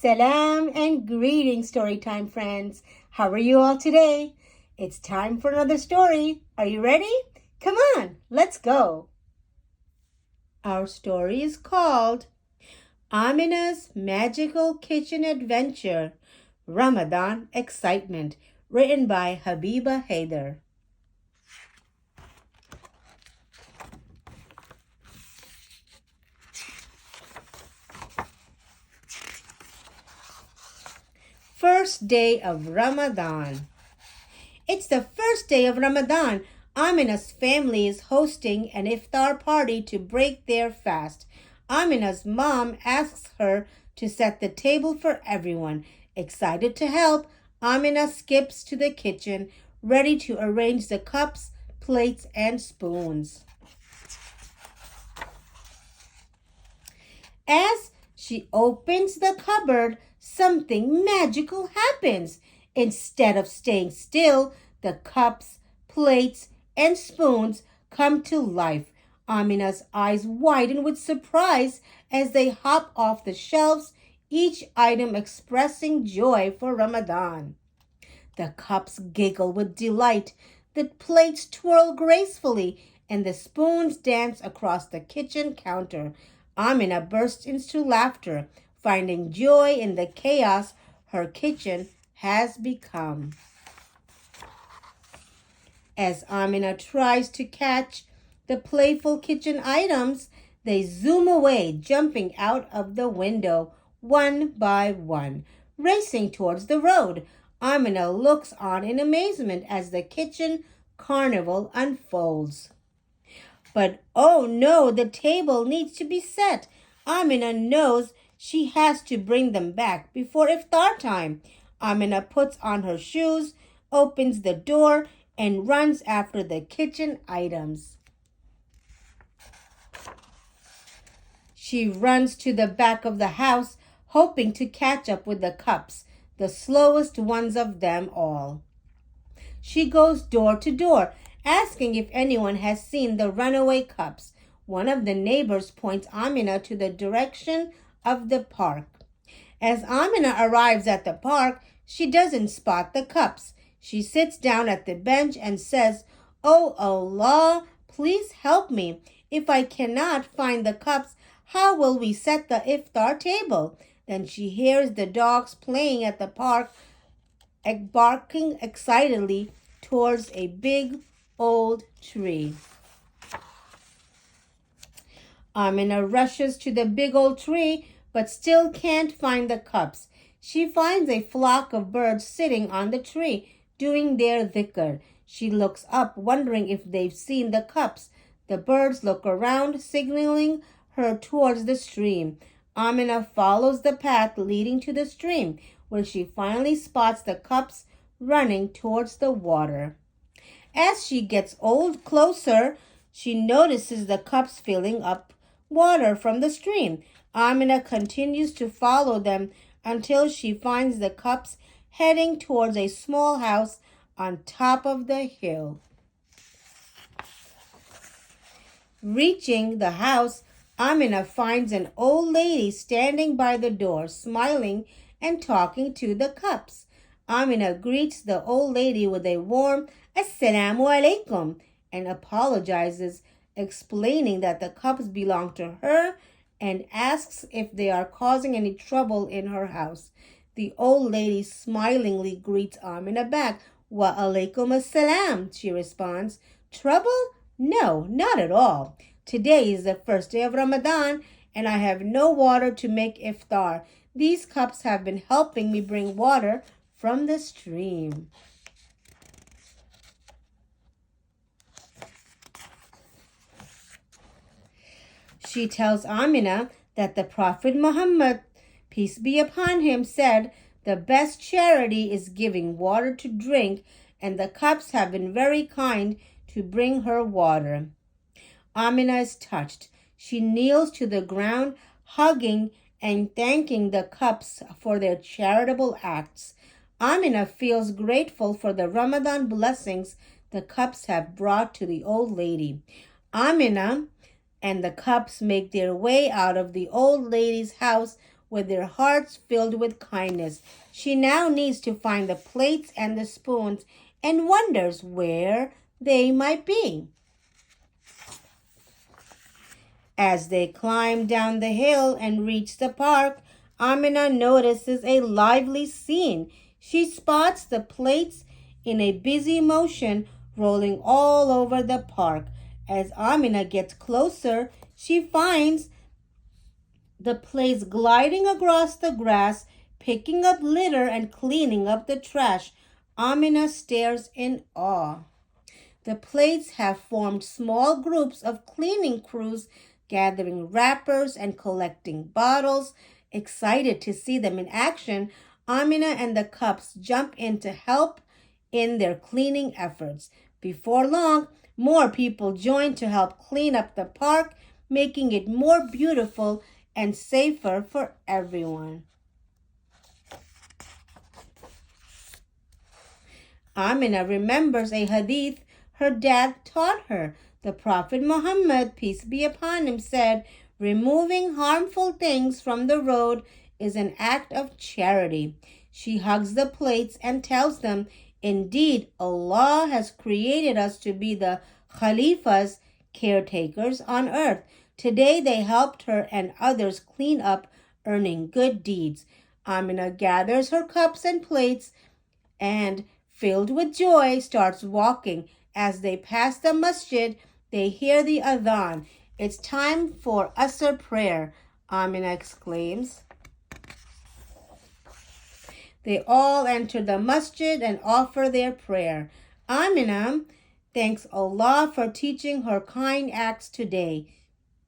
Salam and greetings, storytime friends. How are you all today? It's time for another story. Are you ready? Come on, let's go. Our story is called Amina's Magical Kitchen Adventure, Ramadan Excitement, written by Habiba Haider. First day of Ramadan. It's the first day of Ramadan. Amina's family is hosting an iftar party to break their fast. Amina's mom asks her to set the table for everyone. Excited to help, Amina skips to the kitchen, ready to arrange the cups, plates, and spoons. As she opens the cupboard, something magical happens. Instead of staying still, the cups, plates, and spoons come to life. Amina's eyes widen with surprise as they hop off the shelves, each item expressing joy for Ramadan. The cups giggle with delight, the plates twirl gracefully, and the spoons dance across the kitchen counter. Amina bursts into laughter, finding joy in the chaos her kitchen has become. As Amina tries to catch the playful kitchen items, they zoom away, jumping out of the window one by one, racing towards the road. Amina looks on in amazement as the kitchen carnival unfolds. But oh no, the table needs to be set. Amina knows she has to bring them back before iftar time. Amina puts on her shoes, opens the door, and runs after the kitchen items. She runs to the back of the house, hoping to catch up with the cups, the slowest ones of them all. She goes door to door, asking if anyone has seen the runaway cups. One of the neighbors points Amina to the direction of the park. As Amina arrives at the park, she doesn't spot the cups. She sits down at the bench and says, "Oh Allah, please help me. If I cannot find the cups, how will we set the iftar table?" Then she hears the dogs playing at the park, barking excitedly towards a big old tree. Amina rushes to the big old tree, but still can't find the cups. She finds a flock of birds sitting on the tree, doing their dhikr. She looks up, wondering if they've seen the cups. The birds look around, signaling her towards the stream. Amina follows the path leading to the stream, where she finally spots the cups running towards the water. As she gets closer, she notices the cups filling up water from the stream. Amina continues to follow them until she finds the cups heading towards a small house on top of the hill. Reaching the house, Amina finds an old lady standing by the door, smiling and talking to the cups. Amina greets the old lady with a warm "Assalamu alaikum" and apologizes, explaining that the cups belong to her and asks if they are causing any trouble in her house. The old lady smilingly greets Amina back. "Wa alaikum assalam," she responds. "Trouble? No, not at all. Today is the first day of Ramadan, and I have no water to make iftar. These cups have been helping me bring water from the stream." She tells Amina that the Prophet Muhammad, peace be upon him, said the best charity is giving water to drink, and the cups have been very kind to bring her water. Amina is touched. She kneels to the ground, hugging and thanking the cups for their charitable acts. Amina feels grateful for the Ramadan blessings the cups have brought to the old lady. Amina and the cups make their way out of the old lady's house with their hearts filled with kindness. She now needs to find the plates and the spoons and wonders where they might be. As they climb down the hill and reach the park, Amina notices a lively scene. She spots the plates in a busy motion rolling all over the park. As Amina gets closer, she finds the plates gliding across the grass, picking up litter and cleaning up the trash. Amina stares in awe. The plates have formed small groups of cleaning crews, gathering wrappers and collecting bottles. Excited to see them in action, Amina and the cups jump in to help in their cleaning efforts. Before long, more people join to help clean up the park, making it more beautiful and safer for everyone. Amina remembers a hadith her dad taught her. The Prophet Muhammad, peace be upon him, said, "Removing harmful things from the road is an act of charity." She hugs the plates and tells them, "Indeed, Allah has created us to be the Khalifas, caretakers on earth." Today they helped her and others clean up, earning good deeds. Amina gathers her cups and plates and, filled with joy, starts walking. As they pass the masjid, they hear the adhan. "It's time for Asr prayer," Amina exclaims. They all enter the masjid and offer their prayer. Amina thanks Allah for teaching her kind acts today.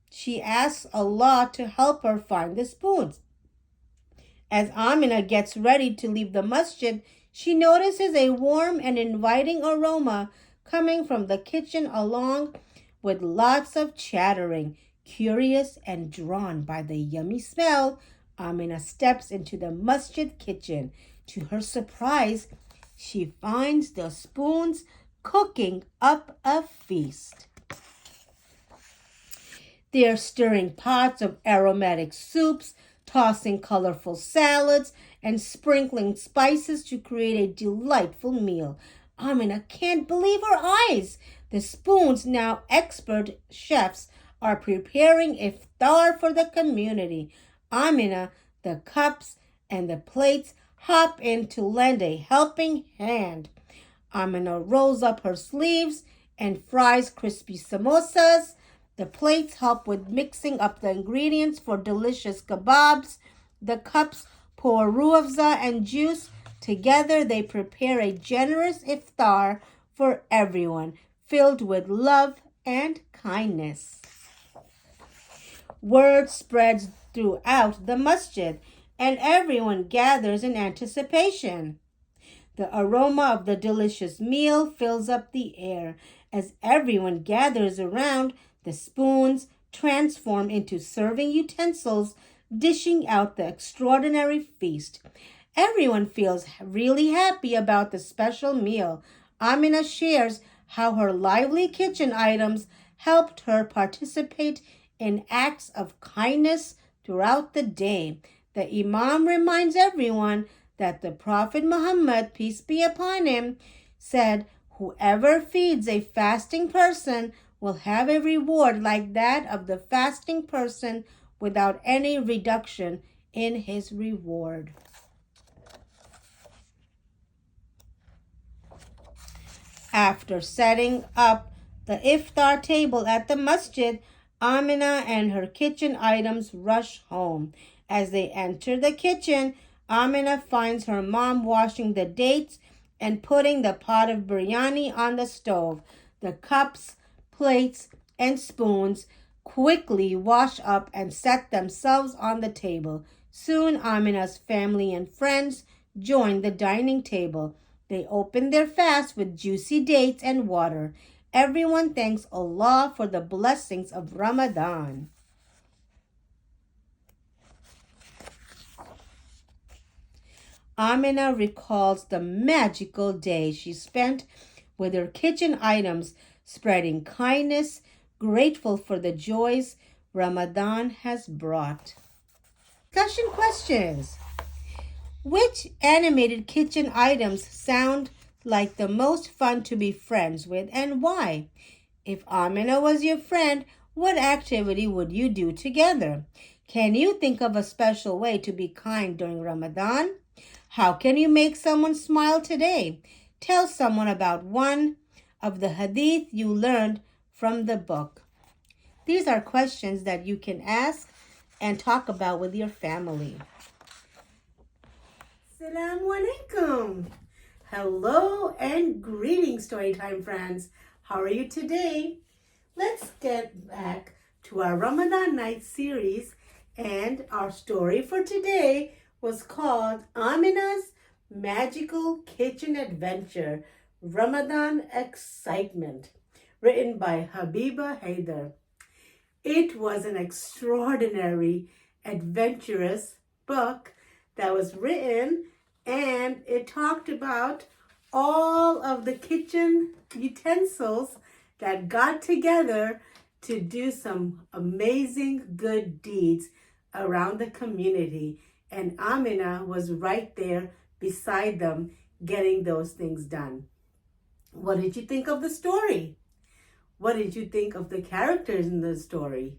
She asks Allah to help her find the spoons. As Amina gets ready to leave the masjid, she notices a warm and inviting aroma coming from the kitchen, along with lots of chattering. Curious and drawn by the yummy smell, Amina steps into the masjid kitchen. To her surprise, she finds the spoons cooking up a feast. They're stirring pots of aromatic soups, tossing colorful salads, and sprinkling spices to create a delightful meal. Amina can't believe her eyes. The spoons, now expert chefs, are preparing iftar for the community. Amina, the cups, and the plates hop in to lend a helping hand. Amina rolls up her sleeves and fries crispy samosas. The plates help with mixing up the ingredients for delicious kebabs. The cups pour ruafza and juice. Together they prepare a generous iftar for everyone, filled with love and kindness. Word spreads throughout the masjid, and everyone gathers in anticipation. The aroma of the delicious meal fills up the air. As everyone gathers around, the spoons transform into serving utensils, dishing out the extraordinary feast. Everyone feels really happy about the special meal. Amina shares how her lively kitchen items helped her participate in acts of kindness throughout the day. The Imam reminds everyone that the Prophet Muhammad, peace be upon him, said, "Whoever feeds a fasting person will have a reward like that of the fasting person without any reduction in his reward." After setting up the iftar table at the masjid, Amina and her kitchen items rush home. As they enter the kitchen, Amina finds her mom washing the dates and putting the pot of biryani on the stove. The cups, plates, and spoons quickly wash up and set themselves on the table. Soon Amina's family and friends join the dining table. They open their fast with juicy dates and water. Everyone thanks Allah for the blessings of Ramadan. Amina recalls the magical day she spent with her kitchen items, spreading kindness, grateful for the joys Ramadan has brought. discussion questions. Which animated kitchen items sound like the most fun to be friends with and why? If Amina was your friend, what activity would you do together? Can you think of a special way to be kind during Ramadan? How can you make someone smile today? Tell someone about one of the hadith you learned from the book. These are questions that you can ask and talk about with your family. Assalamu alaikum. Hello and greetings, Storytime friends. How are you today? Let's get back to our Ramadan night series, and our story for today was called Amina's Magical Kitchen Adventure, Ramadan Excitement, written by Habiba Haider. It was an extraordinary, adventurous book that was written, and it talked about all of the kitchen utensils that got together to do some amazing good deeds around the community. And Amina was right there beside them getting those things done. What did you think of the story? What did you think of the characters in the story?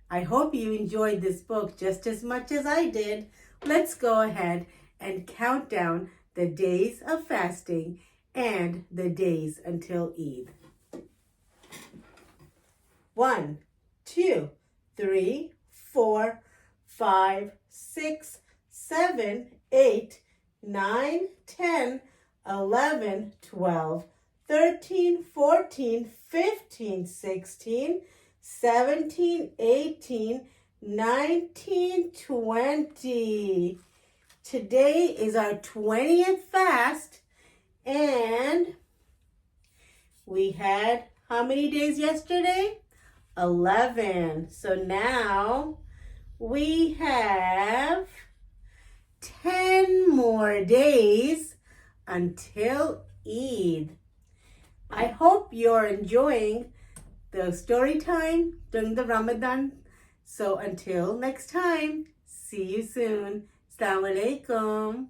I hope you enjoyed this book just as much as I did. Let's go ahead and count down the days of fasting and the days until Eid. 1, 2, 3, 4, 5, 6, 7, 8, 9, 10, 11, 12, 13, 14, 15, 16, 17, 18, 19, 20. Today is our 20th fast, and we had how many days yesterday? 11. So now we have 10 more days until Eid. I hope you're enjoying the story time during the Ramadan. So until next time, see you soon. Assalamu alaikum.